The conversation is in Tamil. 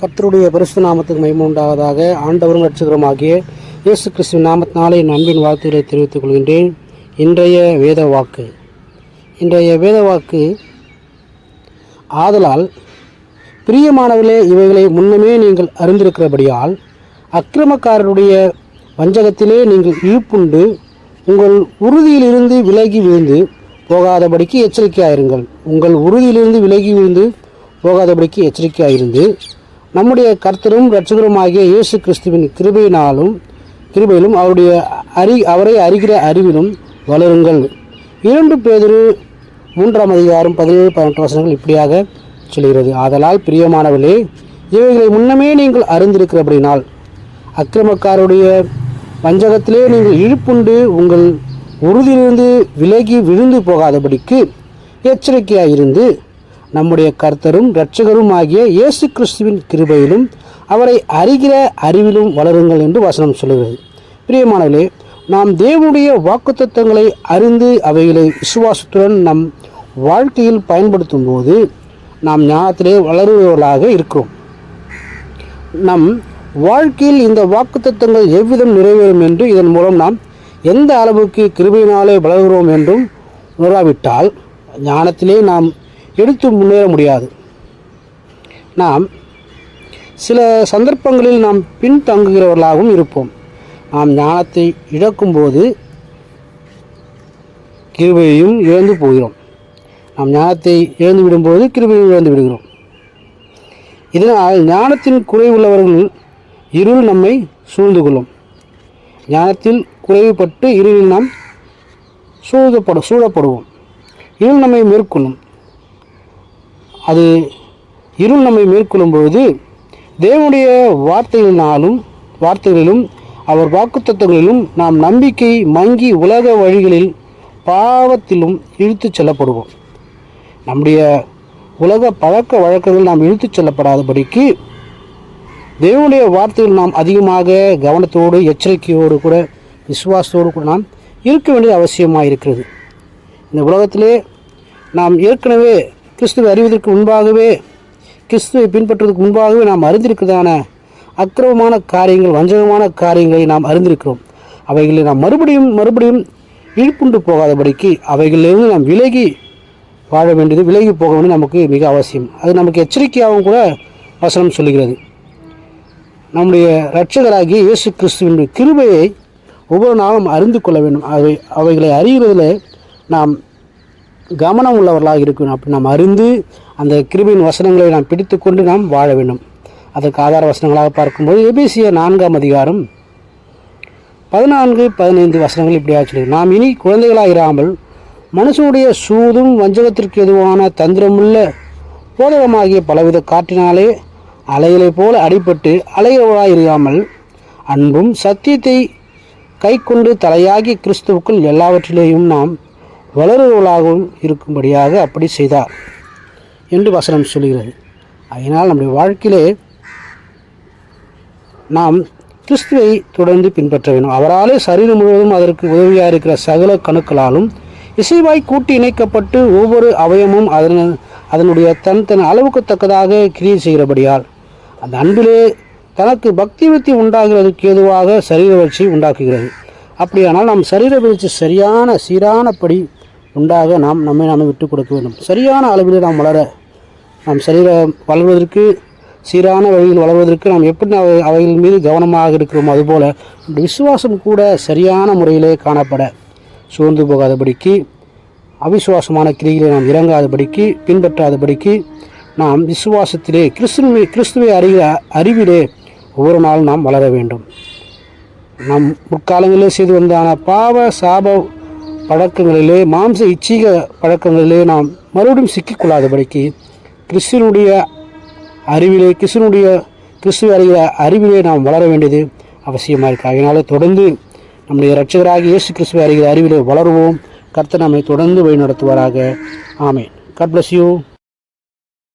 கர்த்தருடைய பரிசுத்த நாமத்துக்கு மகிமை உண்டாவதாக. ஆண்டவரும் இரட்சகருமாகிய இயேசு கிறிஸ்துவின் நாமத்தினாலே என் அன்பின் வாழ்த்துக்களை தெரிவித்துக் கொள்கின்றேன். இன்றைய வேத வாக்கு ஆதலால் பிரியமானவர்களே, இவைகளை முன்னமே நீங்கள் அறிந்திருக்கிறபடியால் அக்கிரமக்காரருடைய வஞ்சகத்திலே நீங்கள் இழுப்புண்டு உங்கள் உறுதியிலிருந்து விலகி விழுந்து போகாதபடிக்கு எச்சரிக்கையாயிருங்கள். உங்கள் உறுதியிலிருந்து விலகி விழுந்து போகாதபடிக்கு எச்சரிக்கையாயிருந்து நம்முடைய கர்த்தரும் இரட்சகருமாகிய இயேசு கிறிஸ்துவின் கிருபையிலும் அவரை அறிகிற அறிவிலும் வளருங்கள். 2 பேதுரு 3 அதிகாரம் 17-18 வசனங்கள் இப்படியாக சொல்கிறது. ஆதலால் பிரியமானவர்களே, இவைகளை முன்னமே நீங்கள் அறிந்திருக்கிறபடினால் அக்கிரமக்காருடைய வஞ்சகத்திலே நீங்கள் இழுப்புண்டு உங்கள் உறுதியிலிருந்து விலகி விழுந்து போகாதபடிக்கு எச்சரிக்கையாயிருந்து நம்முடைய கர்த்தரும் இரட்சகரும் ஆகிய இயேசு கிறிஸ்துவின் கிருபையிலும் அவரை அறிகிற அறிவிலும் வளருங்கள் என்று வசனம் சொல்லுகிறது. பிரியமானவர்களே, நாம் தேவனுடைய வாக்குத்தத்தங்களை அறிந்து அவைகளை விசுவாசத்துடன் நம் வாழ்க்கையில் பயன்படுத்தும் போது நாம் ஞானத்திலே வளருவவர்களாக இருக்கிறோம். நம் வாழ்க்கையில் இந்த வாக்குத்தத்தங்கள் எவ்விதம் நிறைவேறும் என்று இதன் மூலம் நாம் எந்த அளவுக்கு கிருபையினாலே வளர்கிறோம் என்றும் உணராவிட்டால் ஞானத்திலே நாம் எடுத்து முன்னேற முடியாது. நாம் சில சந்தர்ப்பங்களில் நாம் பின்தங்குகிறவர்களாகவும் இருப்போம். நாம் ஞானத்தை இழக்கும்போது கிருபையையும் இழந்து போகிறோம். நாம் ஞானத்தை இழந்து விடும்போது கிருபையும் இழந்து விடுகிறோம். இதனால் ஞானத்தின் குறைவுள்ளவர்கள் இருள் நம்மை சூழ்ந்து கொள்ளும். ஞானத்தில் குறைவுபட்டு இருளில் நாம் சூழப்படுவோம். இருள் நம்மை மேற்கொள்ளும். இருள் நம்மை மேற்கொள்ளும் பொழுது தேவனுடைய வார்த்தைகளிலும் அவர் வாக்குத்தத்தங்களிலும் நாம் நம்பிக்கை மங்கி உலக வழிகளில் பாவத்திலும் இழுத்துச் செல்லப்படுவோம். நம்முடைய உலக பழக்க வழக்கங்கள் நாம் இழுத்துச் செல்லப்படாதபடிக்கு தேவனுடைய வார்த்தையில் நாம் அதிகமாக கவனத்தோடு எச்சரிக்கையோடு கூட விசுவாசத்தோடு கூட நாம் இருக்க வேண்டியது அவசியமாக இருக்கிறது. இந்த உலகத்திலே நாம் ஏற்கனவே கிறிஸ்துவை அறிவதற்கு முன்பாகவே, கிறிஸ்துவை பின்பற்றுவதற்கு முன்பாகவே நாம் அறிந்திருக்கிறதான அக்கிரமமான காரியங்கள், வஞ்சகமான காரியங்களை நாம் அறிந்திருக்கிறோம். அவைகளை நாம் மறுபடியும் இழுப்புண்டு போகாதபடிக்கு அவைகளிலிருந்து நாம் விலகி வாழ வேண்டியது, விலகி போக வேண்டியது நமக்கு மிக அவசியம். அது நமக்கு எச்சரிக்கையாகவும் கூட வசனம் சொல்லுகிறது. நம்முடைய இரட்சகராகிய இயேசு கிறிஸ்துவின் கிருபையை ஒவ்வொரு நாளும் அறிந்து கொள்ள வேண்டும். அவைகளை அறிகிறதில் நாம் கவனம் உள்ளவர்களாக இருக்கணும். அப்படி நாம் அறிந்து அந்த கிருபையின் வசனங்களை நாம் பிடித்து கொண்டு நாம் வாழ வேண்டும். அதற்கு ஆதார வசனங்களாக பார்க்கும்போது எபேசியர் 4 அதிகாரம் 14-15 வசனங்கள் இப்படியாக சொல்லுது. நாம் இனி குழந்தைகளாக இராமல் மனுஷனுடைய சூதும் வஞ்சகத்திற்கு எதுவான தந்திரமுள்ள போதகமாகிய பலவித காற்றினாலே அலைகளை போல அடிபட்டு அலைகிறவர்களாக இராமல் அன்பும் சத்தியத்தை கை கொண்டு தலையாகி கிறிஸ்துவுக்குள் எல்லாவற்றிலேயும் நாம் வளருவர்களாகவும் இருக்கும்படியாக அப்படி செய்தார் என்று வசனம் சொல்கிறது. அதனால் நம்முடைய வாழ்க்கையிலே நாம் கிறிஸ்துவை தொடர்ந்து பின்பற்ற வேண்டும். அவராலே சரீரம் முழுவதும் அதற்கு உதவியாக இருக்கிற சகல கணுக்களாலும் இசைவாய் கூட்டி இணைக்கப்பட்டு ஒவ்வொரு அவயமும் அதனுடைய தன் அளவுக்கு தக்கதாக கிரியை செய்கிறபடியால் அந்த அன்பிலே தனக்கு பக்தி விருத்தி உண்டாகிறதுக்கு ஏதுவாக சரீர வளர்ச்சி உண்டாக்குகிறது. அப்படியானால் நாம் சரீர வளர்ச்சி சீரானபடி உண்டாக நம்மை விட்டுக் கொடுக்க வேண்டும். சரியான அளவில் நாம் சரீரம் வளர்வதற்கு, சீரான வழியில் வளர்வதற்கு நாம் எப்படி அவைகள் மீது கவனமாக இருக்கிறோமோ அதுபோல் விசுவாசம் கூட சரியான முறையிலே காணப்பட சோர்ந்து போகாதபடிக்கு, அவிசுவாசமான கிரிகளை நாம் இறங்காதபடிக்கு, பின்பற்றாதபடிக்கு நாம் விசுவாசத்திலே கிறிஸ்துவை அறிவிலே ஒவ்வொரு நாளும் நாம் வளர வேண்டும். நாம் முற்காலங்களிலே செய்து வந்தான பாவ சாப பழக்கங்களிலே, மாம்ச இச்சீக பழக்கங்களிலே நாம் மறுபடியும் சிக்கிக்கொள்ளாதபடிக்கு கிறிஸ்துவை அறிகிற அறிவிலே நாம் வளர வேண்டியது அவசியமாக இருக்குது. அதனால் தொடர்ந்து நம்முடைய இரட்சகராகிய இயேசு கிறிஸ்துவை அறிகிற அறிவிலே வளருவோம். கர்த்தர் நம்மை தொடர்ந்து வழி நடத்துவாராக. ஆமென். God bless you.